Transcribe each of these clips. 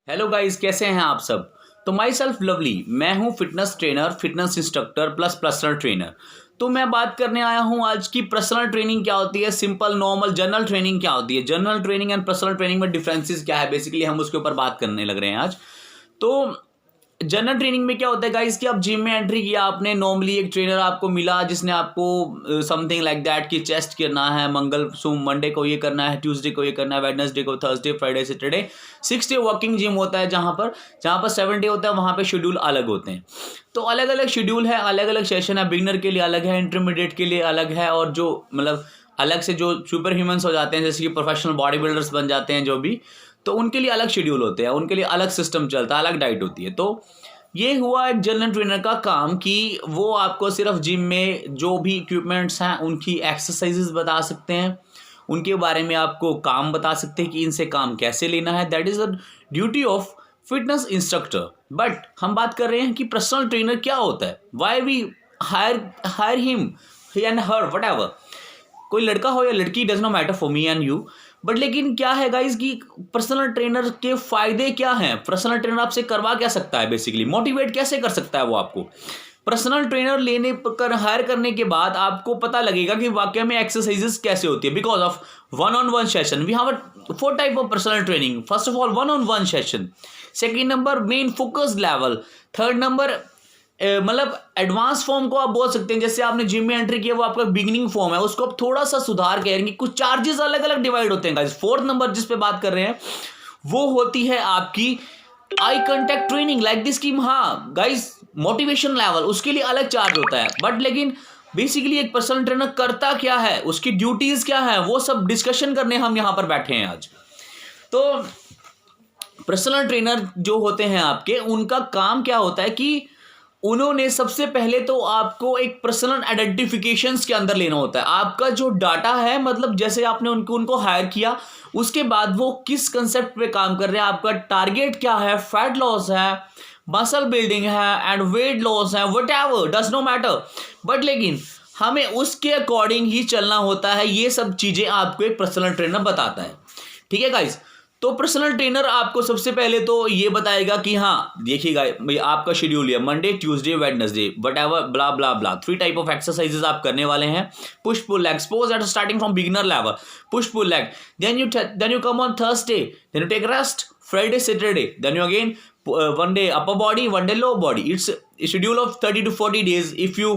Hello guys, कैसे हैं आप सब। तो माई सेल्फ लवली, मैं हूं fitness trainer, fitness instructor plus personal trainer. तो मैं बात करने आया हूं आज की पर्सनल ट्रेनिंग क्या होती है, सिंपल नॉर्मल जनरल ट्रेनिंग क्या होती है, general training and personal training में डिफरेंसेस क्या है, बेसिकली हम उसके ऊपर बात करने लग रहे हैं आज। तो जनरल ट्रेनिंग में क्या होता है गाइस कि आप जिम में एंट्री किया आपने, नॉर्मली एक ट्रेनर आपको मिला जिसने आपको समथिंग लाइक दैट कि चेस्ट करना है, मंडे को ये करना है, ट्यूसडे को ये करना है, वेडनेसडे को, Thursday, Friday, Saturday 6 day working gym होता है। जहाँ पर 7 डे होता है वहाँ पे शेड्यूल अलग होते हैं। तो अलग अलग शेड्यूल है, अलग अलग सेशन है, बिगनर के लिए अलग है, इंटरमीडिएट के लिए अलग है, और जो मतलब अलग से जो सुपर ह्यूमन्स हो जाते हैं जैसे कि प्रोफेशनल बॉडी बिल्डर्स बन जाते हैं जो भी, तो उनके लिए अलग शेड्यूल होते हैं, उनके लिए अलग सिस्टम चलता है, अलग डाइट होती है। तो ये हुआ एक जनरल ट्रेनर का काम कि वो आपको सिर्फ जिम में जो भी इक्विपमेंट्स हैं उनकी एक्सरसाइजेस बता सकते हैं, उनके बारे में आपको काम बता सकते हैं कि इनसे काम कैसे लेना है। That is the duty of fitness instructor. But हम बात कर रहे हैं कि पर्सनल ट्रेनर क्या होता है, why we hire him and her whatever, कोई लड़का हो या लड़की, does not matter for me and you. But लेकिन क्या है गाइज कि पर्सनल ट्रेनर के फायदे क्या हैं, पर्सनल ट्रेनर आपसे करवा क्या सकता है, बेसिकली मोटिवेट कैसे कर सकता है वो आपको। पर्सनल ट्रेनर लेने कर हायर करने के बाद आपको पता लगेगा कि वाकई में एक्सरसाइजेस कैसे होती है, because of one on one session. We have 4 type of personal training. First of all one on one session, second number main focus level, third number मतलब एडवांस फॉर्म को आप बोल सकते हैं। जैसे आपने जिम में एंट्री किया वो आपका बिगिनिंग फॉर्म है, उसको आप थोड़ा सा सुधार करेंगे, कुछ चार्जेस अलग अलग डिवाइड होते हैं गाइस। फोर्थ नंबर जिस पे बात कर रहे हैं वो होती है आपकी eye contact training, like this की हाँ गाइस मोटिवेशन लेवल, उसके लिए अलग चार्ज होता है। बट लेकिन बेसिकली एक पर्सनल ट्रेनर करता क्या है, उसकी ड्यूटीज क्या है, वो सब डिस्कशन करने हम यहाँ पर बैठे हैं आज। तो पर्सनल ट्रेनर जो होते हैं आपके, उनका काम क्या होता है कि उन्होंने सबसे पहले तो आपको एक पर्सनल आइडेंटिफिकेशंस के अंदर लेना होता है। आपका जो डाटा है, मतलब जैसे आपने उनको हायर किया, उसके बाद वो किस कंसेप्ट पे काम कर रहे हैं, आपका टारगेट क्या है, फैट लॉस है, मसल बिल्डिंग है एंड वेट लॉस है, whatever does no matter. But लेकिन हमें उसके अकॉर्डिंग ही चलना होता है। ये सब चीज़ें आपको एक पर्सनल ट्रेनर बताता है, ठीक है गाइज। तो पर्सनल ट्रेनर आपको सबसे पहले तो ये बताएगा कि हाँ देखिएगा भाई आपका शेड्यूल है Monday, Tuesday, Wednesday, whatever blah blah blah, 3 type of exercises आप करने वाले हैं। Push pull leg, suppose at starting from beginner level, push pull leg, then you come on Thursday, then you take rest, Friday, Saturday, then you again one day upper body, one day lower body. It's a schedule of 30 to 40 days if you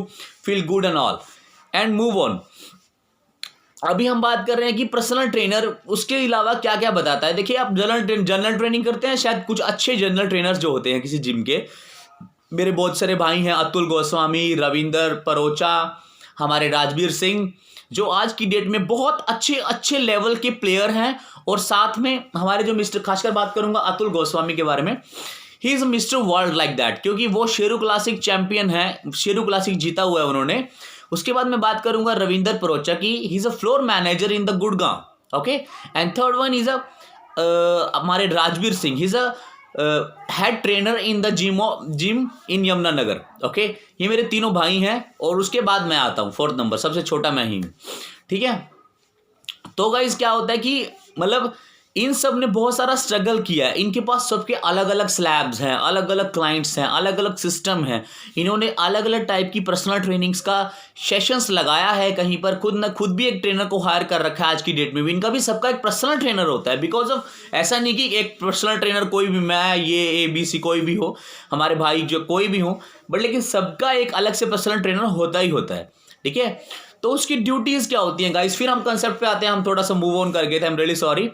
feel good and all, and move on. अभी हम बात कर रहे हैं कि personal trainer उसके अलावा क्या क्या बताता है। देखिए आप जनरल ट्रेनिंग करते हैं, शायद कुछ अच्छे जनरल ट्रेनर्स जो होते हैं किसी जिम के, मेरे बहुत सारे भाई हैं, अतुल गोस्वामी, रविंदर परोचा, हमारे राजवीर सिंह, जो आज की डेट में बहुत अच्छे अच्छे लेवल के प्लेयर हैं। और साथ में हमारे जो मिस्टर, खासकर बात करूंगा अतुल गोस्वामी के बारे में, he is mister world like that, क्योंकि वो शेरू क्लासिक चैंपियन है, शेरू क्लासिक जीता हुआ है उन्होंने। उसके बाद मैं बात करूंगा रविंदर परोचा की, he is a floor manager in the Gurgaon, okay. And third one is हमारे Rajveer Singh, he is a head trainer in the gym in Yamunanagar, okay. ये मेरे तीनों भाई हैं। और उसके बाद मैं आता हूँ 4th नंबर, सबसे छोटा मैं ही हूँ, ठीक है। तो गाइस क्या होता है कि मतलब इन सब ने बहुत सारा स्ट्रगल किया है, इनके पास सबके अलग अलग स्लैब्स हैं, अलग अलग क्लाइंट्स हैं, अलग अलग सिस्टम है, इन्होंने अलग अलग टाइप की पर्सनल ट्रेनिंग्स का सेशंस लगाया है कहीं पर, खुद भी एक ट्रेनर को हायर कर रखा है। आज की डेट में भी इनका भी सबका एक पर्सनल ट्रेनर होता है, बिकॉज ऑफ ऐसा नहीं कि एक पर्सनल ट्रेनर कोई भी, मैं ये ABC कोई भी हो, हमारे भाई जो कोई भी हो, बट लेकिन सबका एक अलग से पर्सनल ट्रेनर होता ही होता है, ठीक है। तो उसकी ड्यूटीज़ क्या होती हैं गाइस, फिर हम कंसेप्ट पे आते हैं, हम थोड़ा सा मूव ऑन कर गए थे, I am really sorry.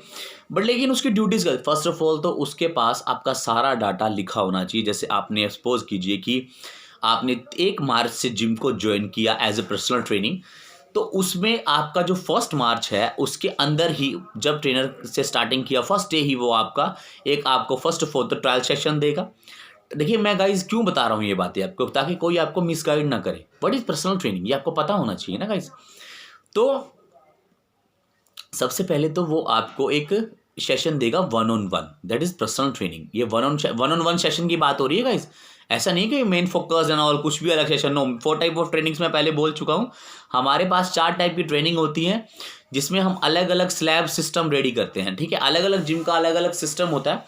But लेकिन उसकी ड्यूटीज़ क्या, फर्स्ट ऑफ ऑल तो उसके पास आपका सारा डाटा लिखा होना चाहिए। जैसे आपने सपोज कीजिए कि आपने 1 मार्च से जिम को ज्वाइन किया एज ए पर्सनल ट्रेनिंग, तो उसमें आपका जो 1 मार्च है उसके अंदर ही, जब ट्रेनर से स्टार्टिंग किया फर्स्ट डे ही वो आपको फर्स्ट ऑफ ऑल तो ट्रायल सेशन देगा। देखिए मैं गाइज क्यों बता रहा हूँ ये बातें आपको, ताकि कोई आपको मिसगाइड ना करे। व्हाट इज पर्सनल ट्रेनिंग, ये आपको पता होना चाहिए ना गाइज। तो सबसे पहले तो वो आपको एक सेशन देगा 1 on 1, that is personal training. ये वन ऑन वन सेशन की बात हो रही है गाइज, ऐसा नहीं कि मेन फोकस एंड ऑल कुछ भी अलग session, no. 4 type of trainings मैं पहले बोल चुका हूँ। हमारे पास 4 टाइप की ट्रेनिंग होती है जिसमें हम अलग अलग स्लैब सिस्टम रेडी करते हैं, ठीक है। अलग अलग जिम का अलग अलग सिस्टम होता है,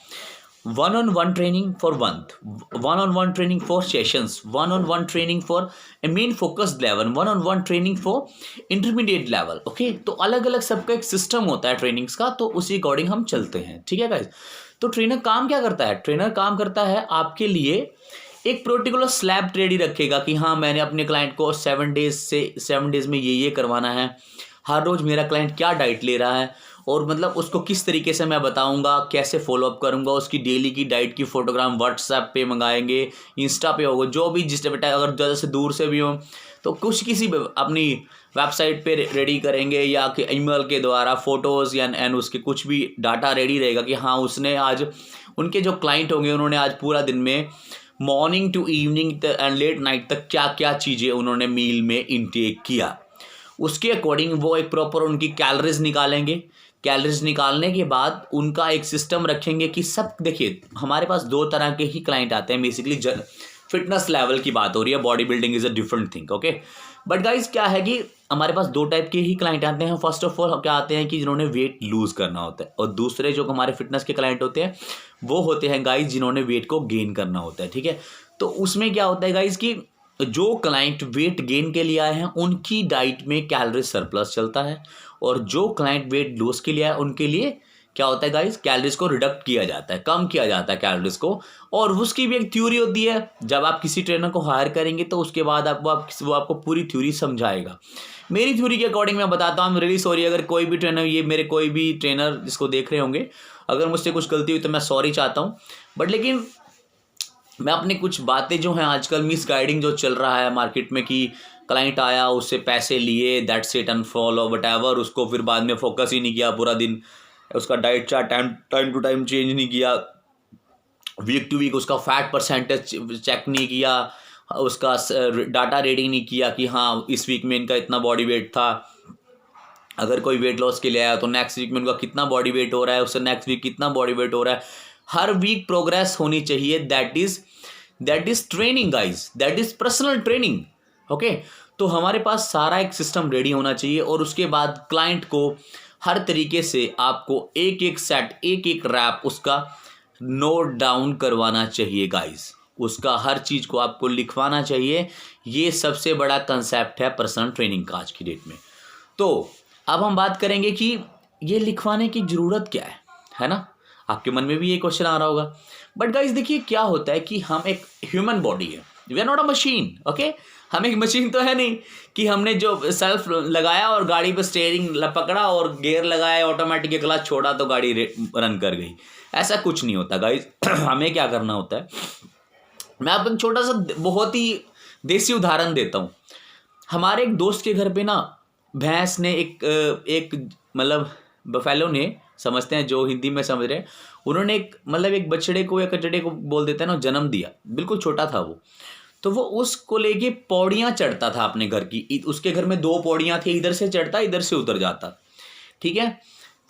one-on-one training for month, one-on-one training for sessions, one-on-one training for a main focused level, one-on-one training for intermediate level. Okay, तो अलग अलग सबका एक सिस्टम होता है ट्रेनिंग्स का, तो उसी अकॉर्डिंग हम चलते हैं, ठीक है गाइज। तो ट्रेनर काम क्या करता है? ट्रेनर काम करता है आपके लिए एक पर्टिकुलर स्लैब रेडी रखेगा कि हाँ मैंने अपने क्लाइंट को 7 डेज में ये करवाना है, हर रोज़ मेरा क्लाइंट क्या डाइट ले रहा है और मतलब उसको किस तरीके से मैं बताऊंगा, कैसे फॉलोअप करूंगा, उसकी डेली की डाइट की फोटोग्राम व्हाट्सएप पे मंगाएंगे, इंस्टा पे होगा, जो भी जिस बेटा अगर ज़्यादा से दूर से भी हो तो कुछ किसी अपनी वेबसाइट पे रेडी करेंगे या कि ईमेल के द्वारा फोटोज़ या एंड उसके कुछ भी डाटा रेडी रहेगा कि हाँ उसने आज उनके जो क्लाइंट होंगे उन्होंने आज पूरा दिन में morning to evening and late night तक क्या क्या चीज़ें उन्होंने मील में इनटेक किया। उसके अकॉर्डिंग वो एक प्रॉपर उनकी कैलोरीज निकालेंगे। कैलोरीज निकालने के बाद उनका एक सिस्टम रखेंगे कि सब देखिए हमारे पास 2 तरह के ही क्लाइंट आते हैं बेसिकली। फिटनेस लेवल की बात हो रही है, body building is a different thing, okay. But guys क्या है कि हमारे पास 2 टाइप के ही क्लाइंट आते हैं। फर्स्ट ऑफ ऑल क्या आते हैं कि जिन्होंने वेट लूज़ करना होता है, और दूसरे जो हमारे फिटनेस के क्लाइंट होते हैं वो होते हैं गाइज जिन्होंने वेट को गेन करना होता है, ठीक है। तो उसमें क्या होता है गाइज कि जो क्लाइंट वेट गेन के लिए आए हैं उनकी डाइट में कैलोरी सरप्लस चलता है, और जो क्लाइंट वेट लॉस के लिए आए उनके लिए क्या होता है गाइस, कैलोरीज को रिडक्ट किया जाता है, कम किया जाता है कैलोरीज को। और उसकी भी एक थ्योरी होती है। जब आप किसी ट्रेनर को हायर करेंगे तो उसके बाद वो आपको पूरी थ्योरी समझाएगा। मेरी थ्योरी के अकॉर्डिंग मैं बताता हूँ। रियली सॉरी अगर कोई भी ट्रेनर, ये मेरे कोई भी ट्रेनर जिसको देख रहे होंगे, अगर मुझसे कुछ गलती हुई तो मैं सॉरी चाहता हूँ। बट लेकिन मैं अपनी कुछ बातें जो हैं आजकल मिसगाइडिंग जो चल रहा है मार्केट में कि क्लाइंट आया उससे पैसे लिए दैट्स इट अनफॉलो वटएवर, उसको फिर बाद में फोकस ही नहीं किया पूरा दिन, उसका diet chart time to time change नहीं किया, वीक टू वीक उसका फैट परसेंटेज चेक नहीं किया, उसका डाटा रेडी नहीं किया कि हाँ इस वीक में इनका इतना बॉडी वेट था। अगर कोई वेट लॉस के लिए आया तो नेक्स्ट वीक में उनका कितना बॉडी वेट हो रहा है, उससे नेक्स्ट वीक कितना बॉडी वेट हो रहा है। हर वीक प्रोग्रेस होनी चाहिए। That is training guys, that is personal training, okay. तो हमारे पास सारा एक सिस्टम रेडी होना चाहिए, और उसके बाद क्लाइंट को हर तरीके से आपको एक एक सेट एक एक रैप उसका नोट डाउन करवाना चाहिए गाइज, उसका हर चीज़ को आपको लिखवाना चाहिए। ये सबसे बड़ा कंसेप्ट है पर्सनल ट्रेनिंग का आज की डेट में। तो अब हम बात करेंगे कि ये लिखवाने की ज़रूरत क्या है ना। आपके मन में भी ये क्वेश्चन आ रहा होगा। बट गाइज देखिए क्या होता है कि हम एक ह्यूमन बॉडी है, we are not a machine, okay. हम एक मशीन तो है नहीं कि हमने जो सेल्फ लगाया और गाड़ी पे स्टीयरिंग पकड़ा और गियर लगाया ऑटोमेटिक क्लच छोड़ा तो गाड़ी रन कर गई। ऐसा कुछ नहीं होता गाइज। हमें क्या करना होता है, मैं आपको छोटा सा बहुत ही देसी उदाहरण देता हूँ। हमारे एक दोस्त के घर पे ना भैंस ने एक मतलब बफेलो ने, समझते हैं जो हिंदी में समझ रहे हैं, उन्होंने एक बछड़े को या कचड़े को बोल देते हैं ना, जन्म दिया। बिल्कुल छोटा था वो, तो वो उसको लेके पौड़ियाँ चढ़ता था अपने घर की। उसके घर में 2 पौड़ियाँ थी, इधर से चढ़ता इधर से उतर जाता, ठीक है।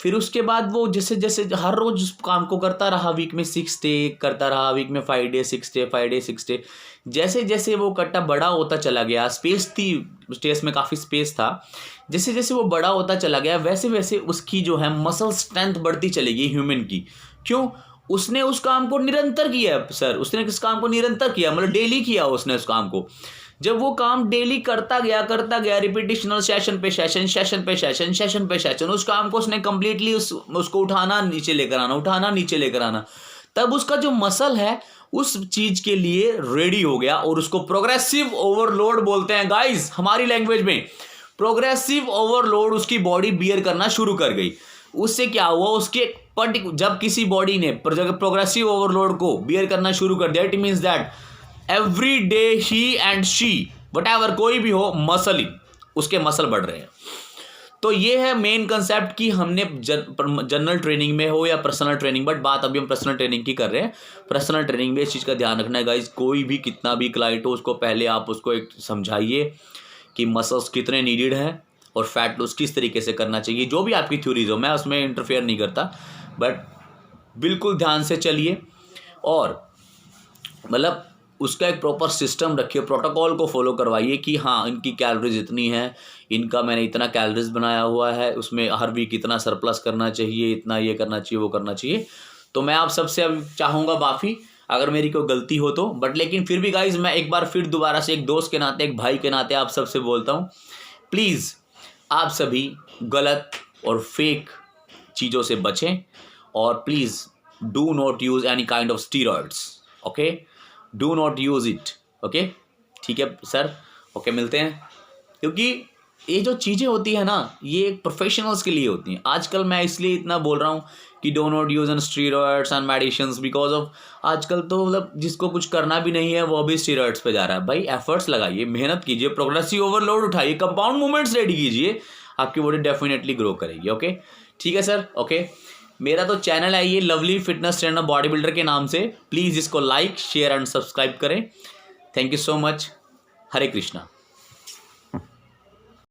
फिर उसके बाद वो जैसे जैसे हर रोज उस काम को करता रहा, वीक में 6 डे करता रहा, वीक में 5 डे 6 डे 5 डे 6 डे। जैसे जैसे वो कट्टा बड़ा होता चला गया, स्पेस थी स्टेज में, काफ़ी स्पेस था, जैसे जैसे वो बड़ा होता चला गया वैसे वैसे उसकी जो है मसल स्ट्रेंथ बढ़ती चलेगी ह्यूमन की। क्यों? उसने उस काम को निरंतर किया सर, उसने किस काम को निरंतर किया, मतलब डेली किया उसने उस काम को। जब वो काम डेली करता गया रिपीटेशनल सेशन पे सेशन, सेशन पे सेशन, सेशन पे सेशन, उस काम को उसने कंप्लीटली उसको उठाना नीचे लेकर आना, तब उसका जो मसल है उस चीज के लिए रेडी हो गया, और उसको प्रोग्रेसिव ओवरलोड बोलते हैं गाइस हमारी लैंग्वेज में। प्रोग्रेसिव ओवरलोड उसकी बॉडी बियर करना शुरू कर गई। उससे क्या हुआ, उसके जब किसी बॉडी ने प्रोग्रेसिव ओवरलोड को बियर करना शुरू कर दिया, it means that every day he and she whatever कोई भी हो, मसल उसके मसल बढ़ रहे हैं। तो ये है मेन कंसेप्ट कि हमने जनरल ट्रेनिंग में हो या पर्सनल ट्रेनिंग, बट बात अभी हम पर्सनल ट्रेनिंग की कर रहे हैं। पर्सनल ट्रेनिंग में इस चीज़ का ध्यान रखना है गाइज, कोई भी कितना भी क्लाइंट हो उसको पहले आप उसको एक समझाइए कि मसल्स कितने नीडेड हैं और फैट लॉस किस तरीके से करना चाहिए। जो भी आपकी थ्योरीज हो, मैं उसमें इंटरफेयर नहीं करता, बट बिल्कुल ध्यान से चलिए और मतलब उसका एक प्रॉपर सिस्टम रखिए, प्रोटोकॉल को फॉलो करवाइए कि हाँ इनकी कैलोरीज इतनी है, इनका मैंने इतना कैलोरीज बनाया हुआ है, उसमें हर वीक इतना सरप्लस करना चाहिए, इतना ये करना चाहिए, वो करना चाहिए। तो मैं आप सबसे अब चाहूँगा माफ़ी अगर मेरी कोई गलती हो तो, बट लेकिन फिर भी गाइज मैं एक बार फिर दोबारा से एक दोस्त के नाते, एक भाई के नाते आप सबसे बोलता हूँ, प्लीज़ आप सभी गलत और फेक चीज़ों से बचें और please do not use any kind of steroids, okay, do not use it, okay, ठीक है सर, ओके, मिलते हैं। क्योंकि ये जो चीज़ें होती है ना, ये प्रोफेशनल्स के लिए होती हैं। आजकल मैं इसलिए इतना बोल रहा हूँ कि do not use an steroids and medicines, because of आजकल तो मतलब जिसको कुछ करना भी नहीं है वो भी स्टीरॉइड्स पे जा रहा है। भाई एफर्ट्स लगाइए, मेहनत कीजिए, प्रोग्रेसिव ओवरलोड उठाइए, कंपाउंड मूवमेंट्स रेडी कीजिए, आपकी बॉडी डेफिनेटली ग्रो करेगी, ओके, ठीक है सर, ओके। मेरा तो चैनल है ये lovely fitness trainer body builder के नाम से, प्लीज़ इसको लाइक शेयर एंड सब्सक्राइब करें। Thank you so much. Hare Krishna.